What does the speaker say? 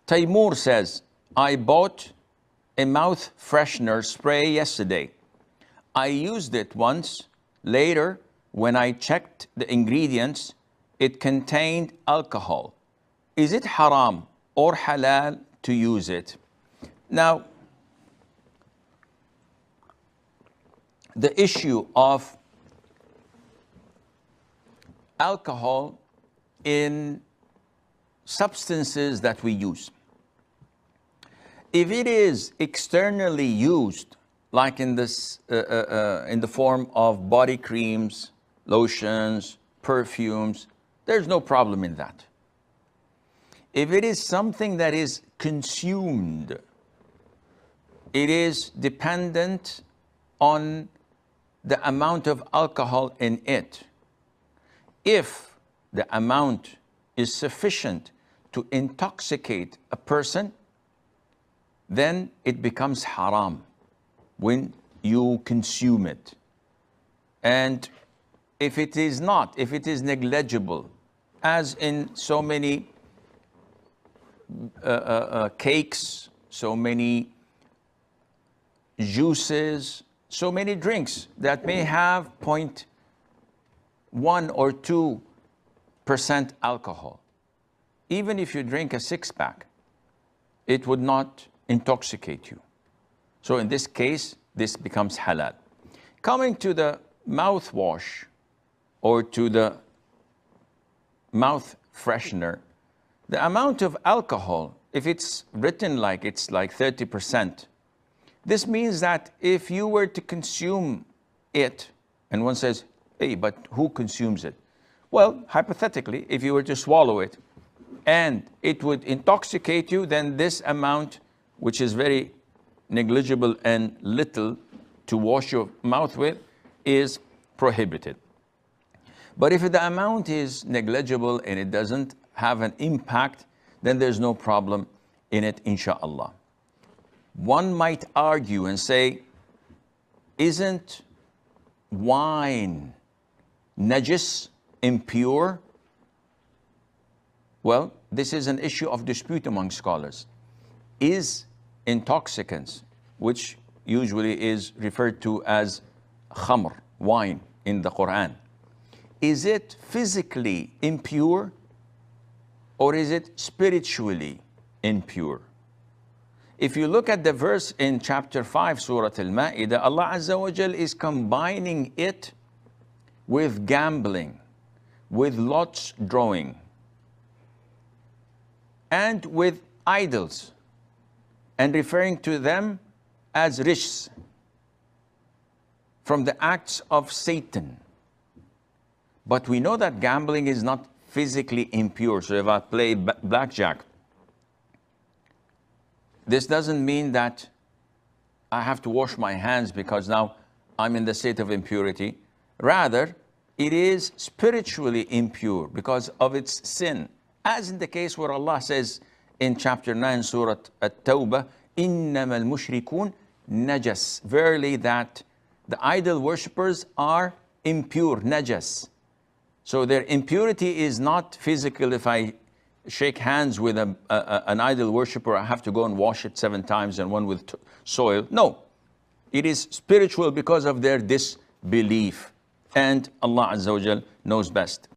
Taimur says, I bought a mouth freshener spray yesterday. I used it once. Later, when I checked the ingredients, it contained alcohol. Is it haram or halal to use it? Now, the issue of alcohol in substances that we use. If it is externally used, like in this, in the form of body creams, lotions, perfumes, there's no problem in that. If it is something that is consumed, it is dependent on the amount of alcohol in it. If the amount is sufficient to intoxicate a person, then it becomes haram when you consume it. And if it is not, if it is negligible, as in so many cakes, so many juices, so many drinks that may have 0.1 or 2% alcohol. Even if you drink a six-pack, it would not intoxicate you. So in this case, this becomes halal. Coming to the mouthwash or to the mouth freshener, the amount of alcohol, if it's written like it's like 30%, this means that if you were to consume it, and one says, hey, but who consumes it? Well, hypothetically, if you were to swallow it and it would intoxicate you, then this amount, which is very negligible and little to wash your mouth with, is prohibited. But if the amount is negligible and it doesn't have an impact, then there's no problem in it, inshallah. One might argue and say, isn't wine najis, impure? Well, this is an issue of dispute among scholars. Is intoxicants, which usually is referred to as khamr, wine in the Quran, is it physically impure or is it spiritually impure? If you look at the verse in chapter 5, Surah Al-Ma'idah, Allah Azza wa Jal is combining it with gambling, with lots drawing, and with idols, and referring to them as rijs, from the acts of Satan. But we know that gambling is not physically impure. So if I play blackjack, this doesn't mean that I have to wash my hands because now I'm in the state of impurity. Rather, it is spiritually impure because of its sin. As in the case where Allah says in chapter 9, Surah At-Tawbah, إِنَّمَا الْمُشْرِكُونَ najas. Verily that the idol worshippers are impure, najas. So their impurity is not physical. If I shake hands with an idol worshipper, I have to go and wash it 7 times and one with soil. No, it is spiritual because of their disbelief. And Allah Azza wa Jal knows best.